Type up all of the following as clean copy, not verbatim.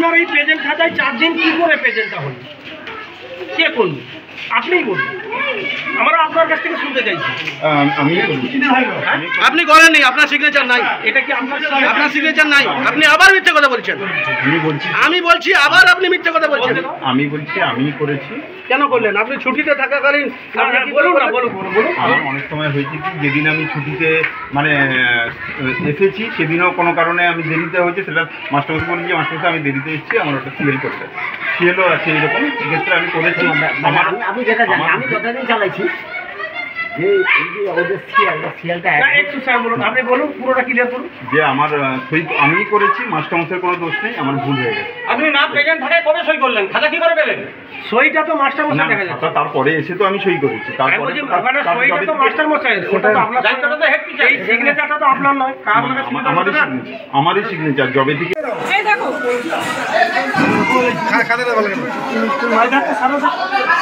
আপনার এই প্রেজেন্ট খাতায় 4 দিন কি করে প্রেজেন্টটা হলো, কে করলো আপনিই বলুন, আমরা আপনার কাছ থেকে শুনতে চাইছি। আপনি করেননি, আপনার সিগনেচার নাই। এটা কি আপনার সিগনেচার নাই, আপনি আবার মিথ্যে কথা বলছেন। আমি বলছি আবার আপনি মিথ্যে কথা বলছেন। আমি বলছি আমি করেছি। কেন করলেন? আপনি ছুটিতে থাকাকালীন বলুন না, বলুন। আমার অনেক সময় হয়েছে কি, যেদিন আমি ছুটিতে মানে এসেছি সেদিনও কোনো কারণে আমি দেরিতে হয়েছে, সেটা মাস্টারমশাই বলেছি মাস্টারমশাই আমি দেরিতে এসেছি, আমার ওটা সিএল করতে, সিএলও আছে এইরকম, এক্ষেত্রে আমি করেছি। আমি যেটা জানি, আমি যতদিন চালাইছি যে এই যে ওদের সিএলটা একটু স্যার বলুন, আপনি বলুন পুরোটা ক্লিয়ার করুন। যে আমার সই আমি করেছি, মাস্টারমশাইয়ের কোনো দোষ নেই, আমার ভুল হয়ে গেছে। আপনি না প্রেজেন্ট থাকায় কবে সই করলেন? খাতা কি করে পেলেন? সইটা তো মাস্টার মশাই দেখা যাচ্ছে। তারপরে এসে তো আমি সই করেছি, তারপরে সইটা তো মাস্টার মশাই, ওটা তো আপনার দায়িত্বটা তো হেড টিচার, এই সিগনেচারটা তো আপনার নয়, আমারই সিগনেচার জবে থেকে। এই দেখো খাতাটা ভালো কেন?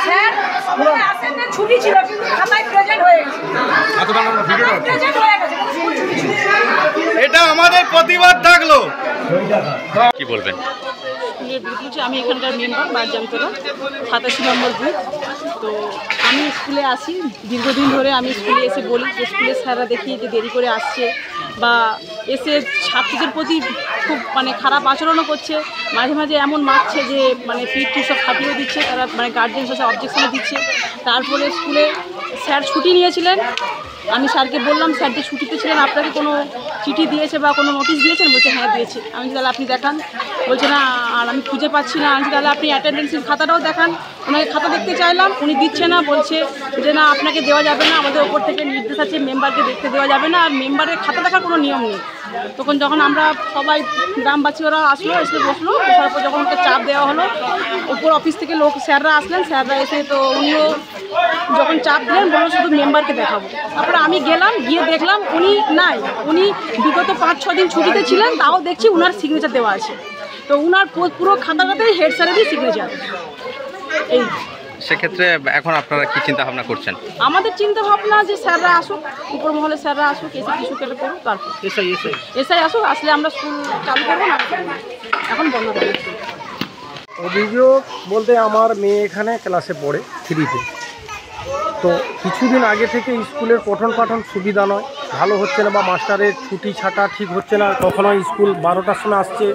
স্যার স্কুলে আসেন না, ছুটি ছিল কিন্তু খাতায় প্রেজেন্ট হয়ে গেছে। প্রেজেন্ট হয়ে গেছে, কোনো স্কুল ছুটি ছিল। এটা আমাদের প্রতিবাদ থাকলো। কি বলবেন? আমি এখানকার মেম্বার বারজামতলা 87 নম্বর বুথ। তো আমি স্কুলে আসি দীর্ঘদিন ধরে, আমি স্কুলে এসে বলি যে স্কুলের স্যাররা দেখি যে দেরি করে আসছে বা এসে ছাত্রদের প্রতি খুব মানে খারাপ আচরণও করছে, মাঝে মাঝে এমন মারছে যে মানে পিঠ সব ফাটিয়ে দিচ্ছে, তারা মানে গার্জেন সাথে অবজেকশনও দিচ্ছে। তারপরে স্কুলে স্যার ছুটি নিয়েছিলেন, আমি স্যারকে বললাম স্যার যে ছুটিতে ছিলেন আপনাকে কোনো চিঠি দিয়েছে বা কোনো নোটিশ দিয়েছেন? বলছে হ্যাঁ দিয়েছে। আমি তাহলে আপনি দেখান। বলছে না, আর আমি খুঁজে পাচ্ছি না। আমি তাহলে আপনি অ্যাটেন্ডেন্সের খাতাটাও দেখান। ওনাকে খাতা দেখতে চাইলাম, উনি দিচ্ছে না, বলছে যে না আপনাকে দেওয়া যাবে না, আমাদের ওপর থেকে নির্দেশ আছে মেম্বারকে দেখতে দেওয়া যাবে না, আর মেম্বারের খাতা দেখার কোনো নিয়ম নেই। তখন যখন আমরা সবাই গ্রামবাসী ওরা আসলো, এসে বসলো, বসার পর যখন ওকে চাপ দেওয়া হলো, ওপর অফিস থেকে লোক স্যাররা আসলেন, স্যাররা এসে তো উনিও যখন চাপ দিলেন বললো শুধু মেম্বারকে দেখাবো। তারপরে আমি গেলাম, গিয়ে দেখলাম উনি নাই, উনি বিগত 5-6 দিন ছুটিতে ছিলেন, তাও দেখছি উনার সিগনেচার দেওয়া আছে। তো উনার পুরো খাতাটাতেই হেড স্যারেরই সিগনেচার। এই সেক্ষেত্রে এখন আপনারা কি চিন্তা ভাবনা করছেন? আমাদের চিন্তা ভাবনা যে স্যাররা আসুক, উপর মহলে স্যাররা আসুক, এসে কিছু কেটে করুক, তারপর এসআই আসুক, আসলে আমরা স্কুল চালু করবো না, এখন বন্ধ করবো। অভিযোগ বলতে আমার মেয়ে এখানে ক্লাসে পড়ে 3তে। তো কিছুদিন আগে থেকে স্কুলের পঠন পাঠন সুবিধা নয়, ভালো হচ্ছে না, বা মাস্টারের ছুটি ছাটা ঠিক হচ্ছে না। কখনো স্কুল 12টার সময় আসছে,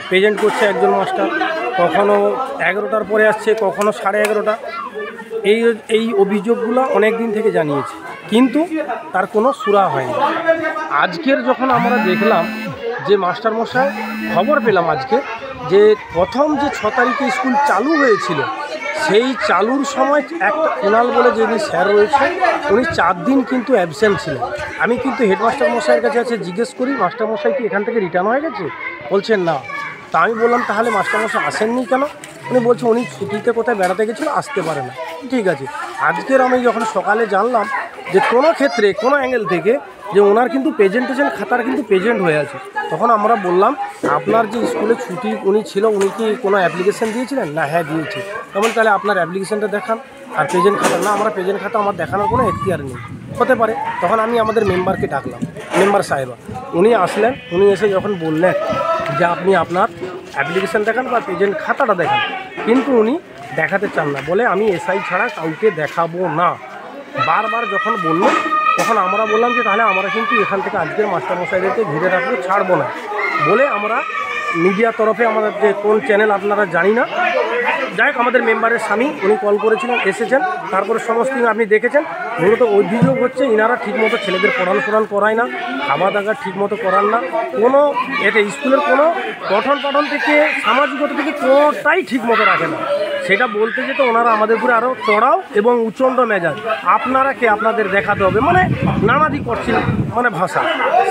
প্রেজেন্ট করছে একজন মাস্টার, কখনো 11টার পরে আসছে, কখনো 11:30। এই অভিযোগগুলো অনেক দিন থেকে জানিয়েছে, কিন্তু তার কোনো সুরা হয়নি। আজকের যখন আমরা দেখলাম যে মাস্টারমশাই, খবর পেলাম আজকে যে প্রথম যে 6 তারিখে স্কুল চালু হয়েছিল, সেই চালুর সময় একটা কুণাল বলে যিনি স্যার রয়েছে, উনি 4 দিন কিন্তু অ্যাবসেন্ট ছিলেন। আমি কিন্তু হেডমাস্টার মশাইয়ের কাছে আছে জিজ্ঞেস করি, মাস্টারমশাই কি এখান থেকে রিটার্ন হয়ে গেছে? বলছেন না। তা আমি বললাম তাহলে মাস্টারমশাই আসেননি কেন? উনি বলছে উনি ছুটিতে কোথায় বেড়াতে গেছিলো, আসতে পারে না। ঠিক আছে, আজকের আমি যখন সকালে জানলাম যে কোনো ক্ষেত্রে কোনো অ্যাঙ্গেল থেকে যে ওনার কিন্তু প্রেজেন্টেশন খাতার কিন্তু প্রেজেন্ট হয়ে আছে, তখন আমরা বললাম আপনার যে স্কুলে ছুটি উনি ছিল, উনি কি কোনো অ্যাপ্লিকেশান দিয়েছিলেন? না, হ্যাঁ দিয়েছি। তেমন তাহলে আপনার অ্যাপ্লিকেশানটা দেখান, আর প্রেজেন্ট খাতা না, আমরা প্রেজেন্ট খাতা আমার দেখানোর কোনো এখতিয়ার নেই, হতে পারে। তখন আমি আমাদের মেম্বারকে ডাকলাম, মেম্বার সাহেবা, উনি আসলেন, উনি এসে যখন বললেন যে আপনি আপনার অ্যাপ্লিকেশান দেখান বা প্রেজেন্ট খাতাটা দেখান, কিন্তু উনি দেখাতে চান না, বলে আমি এসআই ছাড়া কাউকে দেখাবো না। বারবার যখন বললেন, তখন আমরা বললাম যে তাহলে আমরা কিন্তু এখান থেকে আজকের মাস্টারমশাইদেরকে ঘিরে রাখবো, ছাড়বো না বলে আমরা মিডিয়ার তরফে, আমাদের যে কোন চ্যানেল আপনারা জানি না, যাই হোক আমাদের মেম্বারের স্বামী উনি কল করেছিলেন, এসেছেন, তারপরে সমস্ত আপনি দেখেছেন। মূলত অভিযোগ হচ্ছে ইনারা ঠিকমতো ছেলেদের পড়াশোনা করায় না, খাওয়া দাওয়া ঠিকমতো করান না, কোনো এতে স্কুলের কোনো পঠন পাঠন থেকে সামাজিকতা থেকে কোনোটাই ঠিকমতো রাখে না। সেটা বলতে যেত ওনারা আমাদের উপরে আরও চড়াও এবং উচণ্ড মেজাজ, আপনারা কে আপনাদের দেখাতে হবে, মানে নানাদি করছিল মানে ভাষা।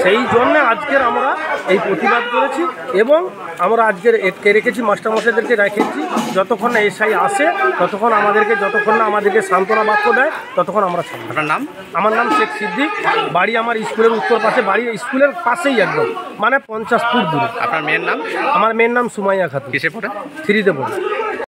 সেই জন্যে আজকের আমরা এই প্রতিবাদ করেছি এবং আমরা আজকের রেখেছি, মাস্টারমশাইদেরকে রেখেছি, যতক্ষণ না এসআই আসে ততক্ষণ আমাদেরকে, যতক্ষণ না আমাদেরকে সান্ত্বনা বাক্য দেয় ততক্ষণ আমরা ছাড়ব। আপনার নাম? আমার নাম শেখ সিদ্দিক, বাড়ি আমার স্কুলের উত্তর পাশে, বাড়ি স্কুলের পাশেই একদম, মানে 50 ফুট দূরে। আপনার মেয়ের নাম? আমার মেয়ের নাম সুমাইয়া খাতুন। কিসে পড়ে? 3তে পড়ে।